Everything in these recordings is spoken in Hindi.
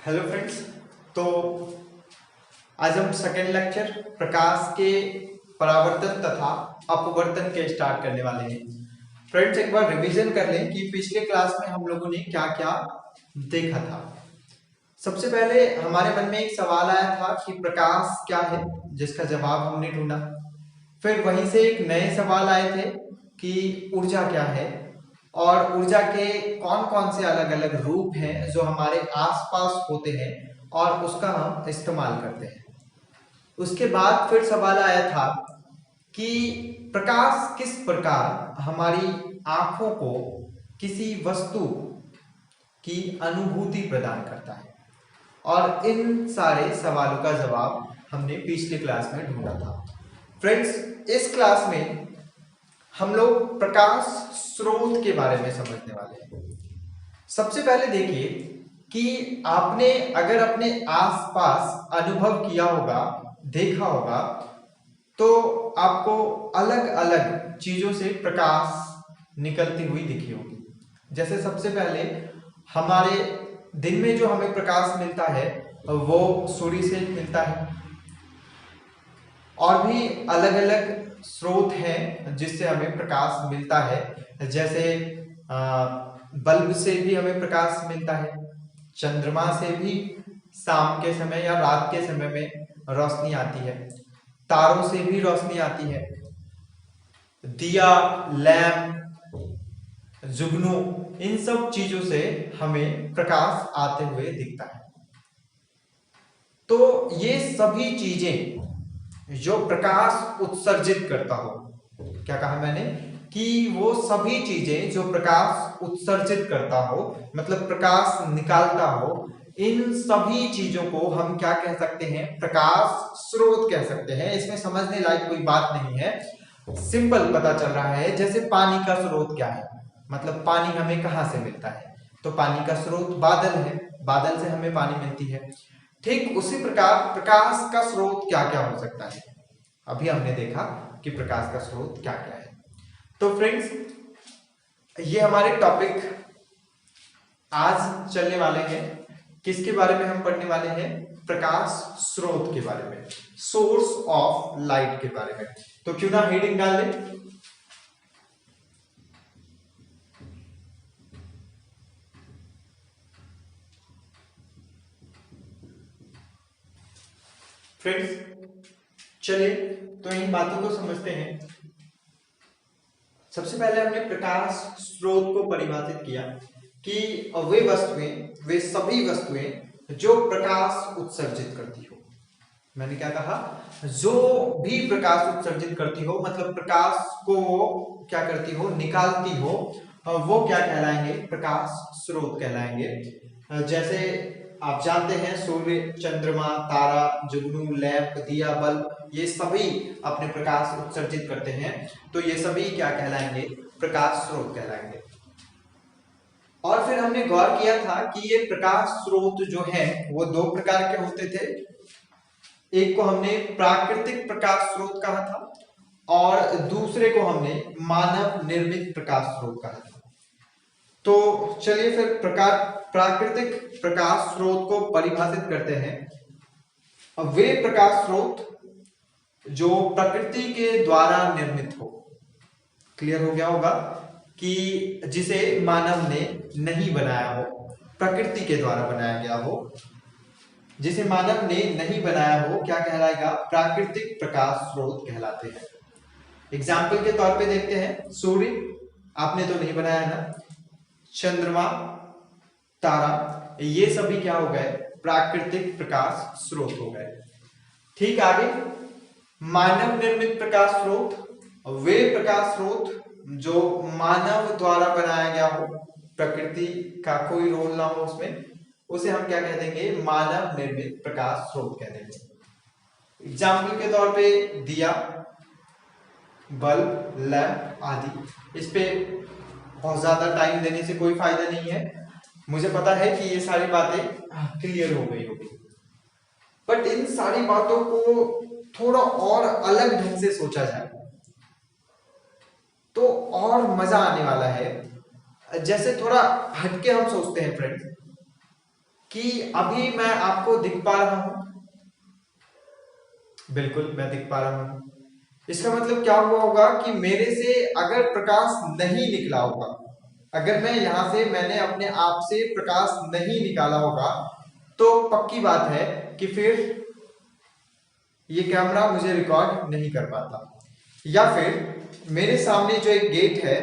Hello friends. तो आज हम सेकेंड लेक्चर प्रकाश के परावर्तन तथा अपवर्तन के स्टार्ट करने वाले हैं। फ्रेंड्स, एक बार रिवीजन कर लें कि पिछले क्लास में हम लोगों ने क्या क्या देखा था। सबसे पहले हमारे मन में एक सवाल आया था कि प्रकाश क्या है, जिसका जवाब हमने ढूंढा। फिर वहीं से एक नए सवाल आए थे कि ऊर्जा क्या है और ऊर्जा के कौन कौन से अलग अलग रूप हैं जो हमारे आसपास होते हैं और उसका हम इस्तेमाल करते हैं। उसके बाद फिर सवाल आया था कि प्रकाश किस प्रकार हमारी आंखों को किसी वस्तु की अनुभूति प्रदान करता है, और इन सारे सवालों का जवाब हमने पिछली क्लास में ढूंढा था। फ्रेंड्स, इस क्लास में हम लोग प्रकाश स्रोत के बारे में समझने वाले हैं। सबसे पहले देखिए कि आपने अगर अपने आसपास अनुभव किया होगा, देखा होगा, तो आपको अलग अलग चीजों से प्रकाश निकलती हुई दिखी होगी। जैसे सबसे पहले हमारे दिन में जो हमें प्रकाश मिलता है वो सूर्य से मिलता है, और भी अलग अलग स्रोत हैं जिससे हमें प्रकाश मिलता है। जैसे बल्ब से भी हमें प्रकाश मिलता है, चंद्रमा से भी शाम के समय या रात के समय में रोशनी आती है, तारों से भी रोशनी आती है, दिया, लैंप, जुगनू, इन सब चीजों से हमें प्रकाश आते हुए दिखता है। तो ये सभी चीजें जो प्रकाश उत्सर्जित करता हो, क्या कहा मैंने कि वो सभी चीजें जो प्रकाश उत्सर्जित करता हो, मतलब प्रकाश निकालता हो, इन सभी चीजों को हम क्या कह सकते हैं? प्रकाश स्रोत कह सकते हैं। इसमें समझने लायक कोई बात नहीं है, सिंपल पता चल रहा है। जैसे पानी का स्रोत क्या है, मतलब पानी हमें कहां से मिलता है? तो पानी का स्रोत बादल है, बादल से हमें पानी मिलती है। ठीक उसी प्रकार प्रकाश का स्रोत क्या क्या हो सकता है? अभी हमने देखा कि प्रकाश का स्रोत क्या क्या है। तो फ्रेंड्स, ये हमारे टॉपिक आज चलने वाले हैं। किसके बारे में हम पढ़ने वाले हैं? प्रकाश स्रोत के बारे में, सोर्स ऑफ लाइट के बारे में। तो क्यों ना हेडिंग डाल दें। फ्रेंड्स, चलिए तो इन बातों को समझते हैं। सबसे पहले हमने प्रकाश स्रोत को परिभाषित किया कि वे वस्तुएं, वे सभी वस्तुएं जो प्रकाश उत्सर्जित करती हो। मैंने क्या कहा? जो भी प्रकाश उत्सर्जित करती हो, मतलब प्रकाश को क्या करती हो? निकालती हो, वो क्या कहलाएंगे? प्रकाश स्रोत कहलाएंगे। जैसे आप जानते हैं सूर्य, चंद्रमा, तारा, जुगनू, लैंप, दिया, बल्ब, ये सभी अपने प्रकाश उत्सर्जित करते हैं। तो ये सभी क्या कहलाएंगे? प्रकाश स्रोत कहलाएंगे। और फिर हमने गौर किया था कि ये प्रकाश स्रोत जो है वो दो प्रकार के होते थे। एक को हमने प्राकृतिक प्रकाश स्रोत कहा था और दूसरे को हमने मानव निर्मित प्रकाश स्रोत कहा था। तो चलिए फिर प्राकृतिक प्रकाश स्रोत को परिभाषित करते हैं। अब वे प्रकाश स्रोत जो प्रकृति के द्वारा निर्मित हो। क्लियर हो गया होगा कि जिसे मानव ने नहीं बनाया हो, प्रकृति के द्वारा बनाया गया हो। जिसे मानव ने नहीं बनाया हो क्या कहलाएगा? प्राकृतिक प्रकाश स्रोत कहलाते हैं। एग्जाम्पल के तौर पे देखते हैं, सूर्य आपने तो नहीं बनाया ना, चंद्रमा, तारा, ये सभी क्या हो गए? प्राकृतिक प्रकाश स्रोत हो गए। ठीक, आगे मानव निर्मित प्रकाश स्रोत, वे प्रकाश स्रोत जो मानव द्वारा बनाया गया हो, प्रकृति का कोई रोल ना हो उसमें, उसे हम क्या कह देंगे? मानव निर्मित प्रकाश स्रोत कह देंगे। एग्जाम्पल के तौर पे दिया, बल्ब, लैंप आदि। इस पे बहुत ज्यादा टाइम देने से कोई फायदा नहीं है, मुझे पता है कि ये सारी बातें क्लियर हो गई होगी, बट इन सारी बातों को थोड़ा और अलग ढंग से सोचा जाए तो और मजा आने वाला है। जैसे थोड़ा हटके हम सोचते हैं फ्रेंड्स कि अभी मैं आपको दिख पा रहा हूं, बिल्कुल मैं दिख पा रहा हूं। इसका मतलब क्या हुआ होगा कि मेरे से अगर प्रकाश नहीं निकला होगा, अगर मैं यहां से मैंने अपने आप से प्रकाश नहीं निकाला होगा, तो पक्की बात है कि फिर ये कैमरा मुझे रिकॉर्ड नहीं कर पाता। या फिर मेरे सामने जो एक गेट है,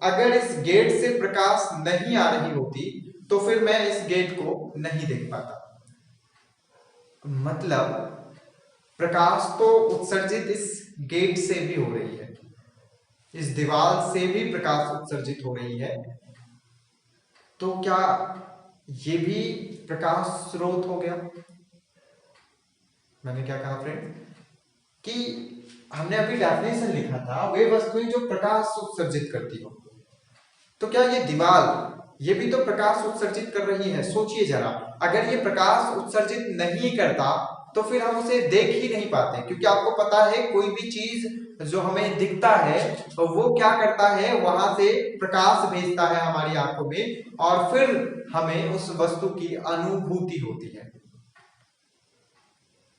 अगर इस गेट से प्रकाश नहीं आ रही होती तो फिर मैं इस गेट को नहीं देख पाता। मतलब प्रकाश तो उत्सर्जित इस गेट से भी हो रही है, इस दीवार से भी प्रकाश उत्सर्जित हो रही है। तो क्या ये भी प्रकाश स्रोत हो गया? मैंने क्या कहा फ्रेंड कि हमने अभी डेफिनेशन लिखा था वे वस्तुएं जो प्रकाश उत्सर्जित करती हो। तो क्या ये दीवार ये भी तो प्रकाश उत्सर्जित कर रही है? सोचिए जरा, अगर ये प्रकाश उत्सर्जित नहीं करता तो फिर हम उसे देख ही नहीं पाते, क्योंकि आपको पता है कोई भी चीज जो हमें दिखता है तो वो क्या करता है, वहां से प्रकाश भेजता है हमारी आंखों में और फिर हमें उस वस्तु की अनुभूति होती है।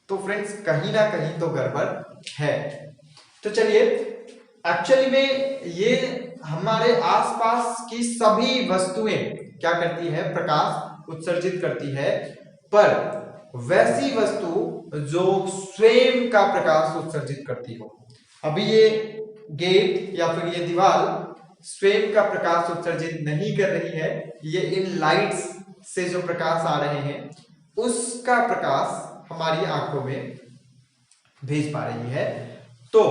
तो फ्रेंड्स कहीं ना कहीं तो गड़बड़ है। तो चलिए, एक्चुअली में ये हमारे आसपास की सभी वस्तुएं क्या करती है, प्रकाश उत्सर्जित करती है, पर वैसी वस्तु जो स्वयं का प्रकाश उत्सर्जित करती हो। अभी ये गेट या फिर ये दीवार स्वयं का प्रकाश उत्सर्जित नहीं कर रही है, ये इन लाइट्स से जो प्रकाश आ रहे हैं उसका प्रकाश हमारी आंखों में भेज पा रही है। तो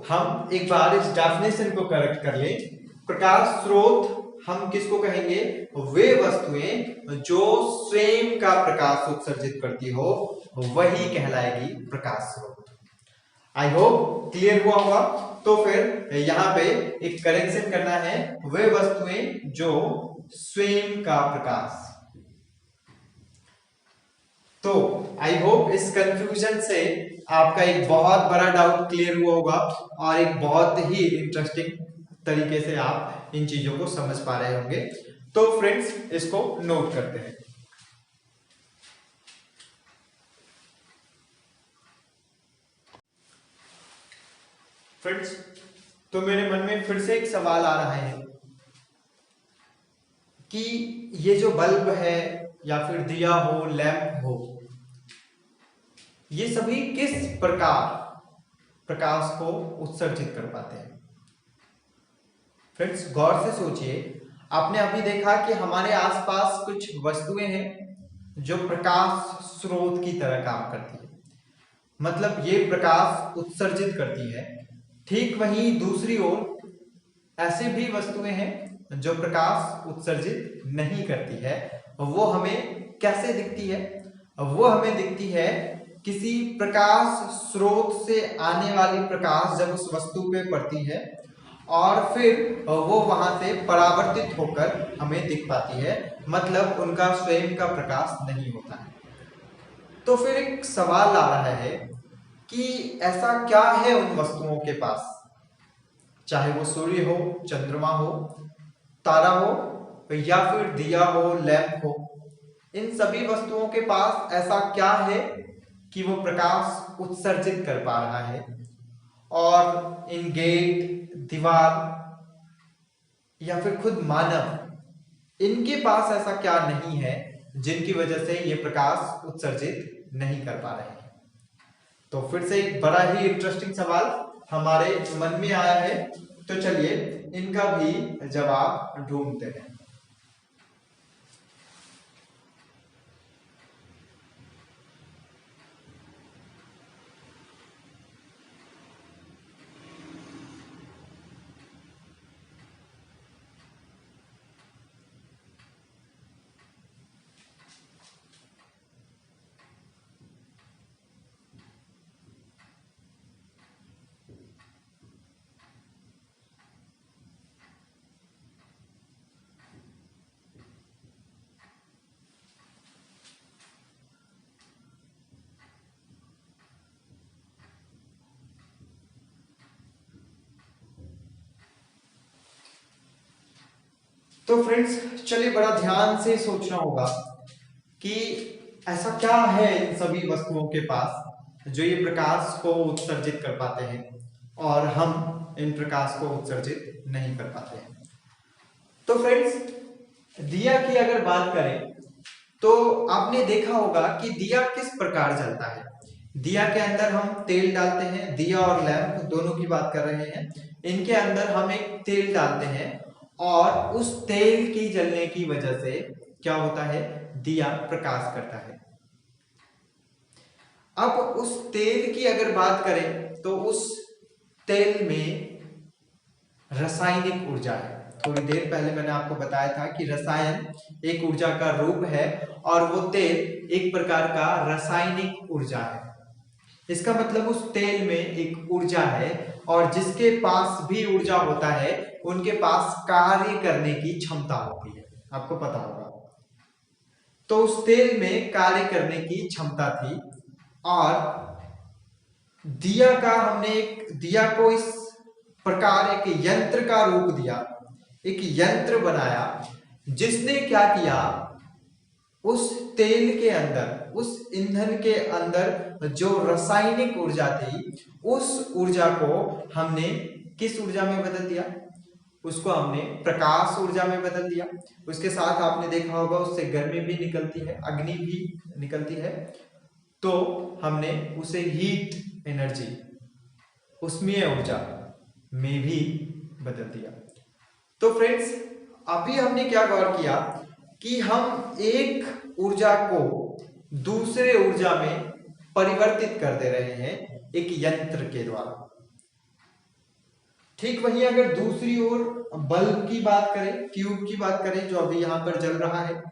हम एक बार इस डेफिनेशन को करेक्ट कर लें। प्रकाश स्रोत हम किसको कहेंगे? वे वस्तुएं जो स्वयं का प्रकाश उत्सर्जित करती हो वही कहलाएगी प्रकाश स्रोत। आई होप क्लियर हुआ होगा। तो फिर यहाँ पे एक करेक्शन करना है, वे वस्तुएं जो स्वयं का प्रकाश। तो आई होप इस कंफ्यूजन से आपका एक बहुत बड़ा डाउट क्लियर हुआ होगा और एक बहुत ही इंटरेस्टिंग तरीके से आप इन चीजों को समझ पा रहे होंगे। तो फ्रेंड्स इसको नोट करते हैं। फ्रेंड्स तो मेरे मन में फिर से एक सवाल आ रहा है कि ये जो बल्ब है या फिर दिया हो, लैंप हो, ये सभी किस प्रकार प्रकाश को उत्सर्जित कर पाते हैं? फ्रेंड्स गौर से सोचिए, आपने अभी देखा कि हमारे आसपास कुछ वस्तुएं हैं जो प्रकाश स्रोत की तरह काम करती है, मतलब ये प्रकाश उत्सर्जित करती है। ठीक वहीं दूसरी ओर ऐसे भी वस्तुएं हैं जो प्रकाश उत्सर्जित नहीं करती है। वो हमें कैसे दिखती है? वो हमें दिखती है किसी प्रकाश स्रोत से आने वाली प्रकाश जब उस वस्तु पे पड़ती है और फिर वो वहां से परावर्तित होकर हमें दिख पाती है, मतलब उनका स्वयं का प्रकाश नहीं होता है। तो फिर एक सवाल आ रहा है कि ऐसा क्या है उन वस्तुओं के पास, चाहे वो सूर्य हो, चंद्रमा हो, तारा हो या फिर दिया हो, लैंप हो, इन सभी वस्तुओं के पास ऐसा क्या है कि वो प्रकाश उत्सर्जित कर पा रहा है और इन गेट, दीवार या फिर खुद मानव, इनके पास ऐसा क्या नहीं है जिनकी वजह से ये प्रकाश उत्सर्जित नहीं कर पा रहे हैं? तो फिर से एक बड़ा ही इंटरेस्टिंग सवाल हमारे मन में आया है। तो चलिए इनका भी जवाब ढूंढते हैं। तो फ्रेंड्स चलिए बड़ा ध्यान से सोचना होगा कि ऐसा क्या है इन सभी वस्तुओं के पास जो ये प्रकाश को उत्सर्जित कर पाते हैं और हम इन प्रकाश को उत्सर्जित नहीं कर पाते हैं। तो फ्रेंड्स, दिया की अगर बात करें तो आपने देखा होगा कि दिया किस प्रकार जलता है। दिया के अंदर हम तेल डालते हैं, दिया और लैंप दोनों की बात कर रहे हैं, इनके अंदर हम एक तेल डालते हैं और उस तेल की जलने की वजह से क्या होता है, दिया प्रकाश करता है। अब उस तेल की अगर बात करें तो उस तेल में रासायनिक ऊर्जा है। थोड़ी देर पहले मैंने आपको बताया था कि रसायन एक ऊर्जा का रूप है और वो तेल एक प्रकार का रासायनिक ऊर्जा है। इसका मतलब उस तेल में एक ऊर्जा है और जिसके पास भी ऊर्जा होता है उनके पास कार्य करने की क्षमता होती है, आपको पता होगा। तो उस तेल में कार्य करने की क्षमता थी और दिया को इस प्रकार एक यंत्र का रूप दिया, एक यंत्र बनाया जिसने क्या किया, उस तेल के अंदर, उस ईंधन के अंदर जो रासायनिक ऊर्जा थी उस ऊर्जा को हमने किस ऊर्जा में बदल दिया, उसको हमने प्रकाश ऊर्जा में बदल दिया। उसके साथ आपने देखा होगा उससे गर्मी भी निकलती है, अग्नि भी निकलती है, तो हमने उसे हीट एनर्जी, उष्मीय ऊर्जा में भी बदल दिया। तो फ्रेंड्स, अभी हमने क्या गौर किया कि हम एक ऊर्जा को दूसरे ऊर्जा में परिवर्तित कर दे रहे हैं एक यंत्र के द्वारा। ठीक वही अगर दूसरी ओर बल्ब की बात करें, ट्यूब की बात करें जो अभी यहां पर जल रहा है,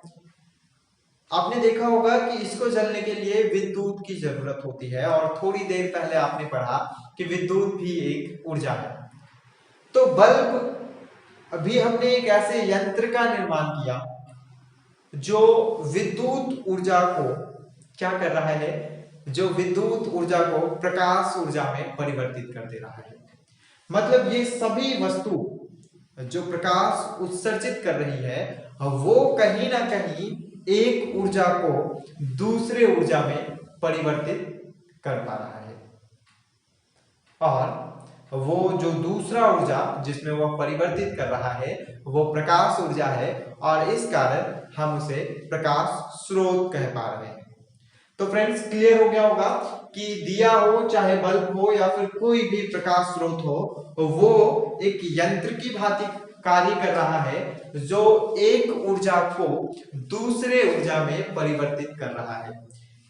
आपने देखा होगा कि इसको जलने के लिए विद्युत की जरूरत होती है और थोड़ी देर पहले आपने पढ़ा कि विद्युत भी एक ऊर्जा है। तो बल्ब, अभी हमने एक ऐसे यंत्र का निर्माण किया जो विद्युत ऊर्जा को क्या कर रहा है, जो विद्युत ऊर्जा को प्रकाश ऊर्जा में परिवर्तित कर दे रहा है। मतलब ये सभी वस्तु जो प्रकाश उत्सर्जित कर रही है वो कहीं ना कहीं एक ऊर्जा को दूसरे ऊर्जा में परिवर्तित कर पा रहा है और वो जो दूसरा ऊर्जा जिसमें वह परिवर्तित कर रहा है वो प्रकाश ऊर्जा है और इस कारण हम उसे प्रकाश स्रोत कह पा रहे हैं। तो फ्रेंड्स, क्लियर हो गया होगा कि दिया हो चाहे बल्ब हो या फिर कोई भी प्रकाश स्रोत हो, वो एक यंत्र की भांति कार्य कर रहा है जो एक ऊर्जा को दूसरे ऊर्जा में परिवर्तित कर रहा है।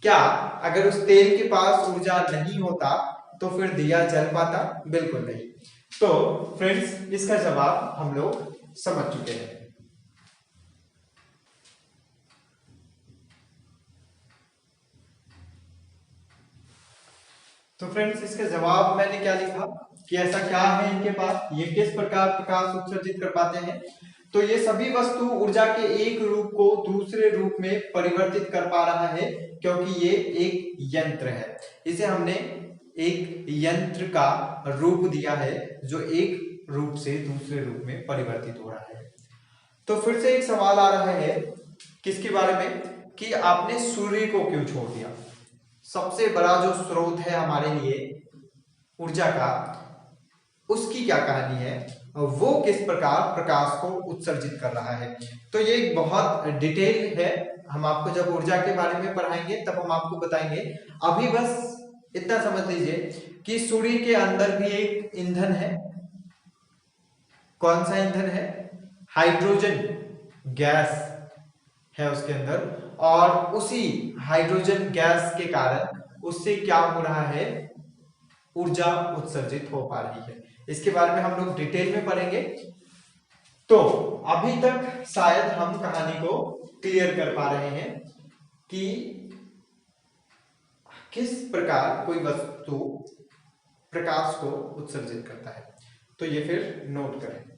क्या अगर उस तेल के पास ऊर्जा नहीं होता तो फिर दिया जल पाता? बिल्कुल नहीं। तो फ्रेंड्स, इसका जवाब हम लोग समझ चुके हैं। तो फ्रेंड्स, इसका जवाब मैंने क्या लिखा कि ऐसा क्या है इनके पास, ये किस प्रकार प्रकाश उत्सर्जित कर पाते हैं। तो ये सभी वस्तु ऊर्जा के एक रूप को दूसरे रूप में परिवर्तित कर पा रहा है क्योंकि ये एक यंत्र है। इसे हमने एक यंत्र का रूप दिया है जो एक रूप से दूसरे रूप में परिवर्तित हो रहा है। तो फिर से एक सवाल आ रहा है किसके बारे में, कि आपने सूर्य को क्यों छोड़ दिया। सबसे बड़ा जो स्रोत है हमारे लिए ऊर्जा का, उसकी क्या कहानी है, वो किस प्रकार प्रकाश को उत्सर्जित कर रहा है। तो ये एक बहुत डिटेल है, हम आपको जब ऊर्जा के बारे में पढ़ाएंगे तब हम आपको बताएंगे। अभी बस इतना समझ लीजिए कि सूर्य के अंदर भी एक ईंधन है। कौन सा ईंधन है? हाइड्रोजन गैस है उसके अंदर, और उसी हाइड्रोजन गैस के कारण उससे क्या हो रहा है, ऊर्जा उत्सर्जित हो पा रही है। इसके बारे में हम लोग डिटेल में पढ़ेंगे। तो अभी तक शायद हम कहानी को क्लियर कर पा रहे हैं कि किस प्रकार कोई वस्तु प्रकाश को उत्सर्जित करता है। तो ये फिर नोट करें।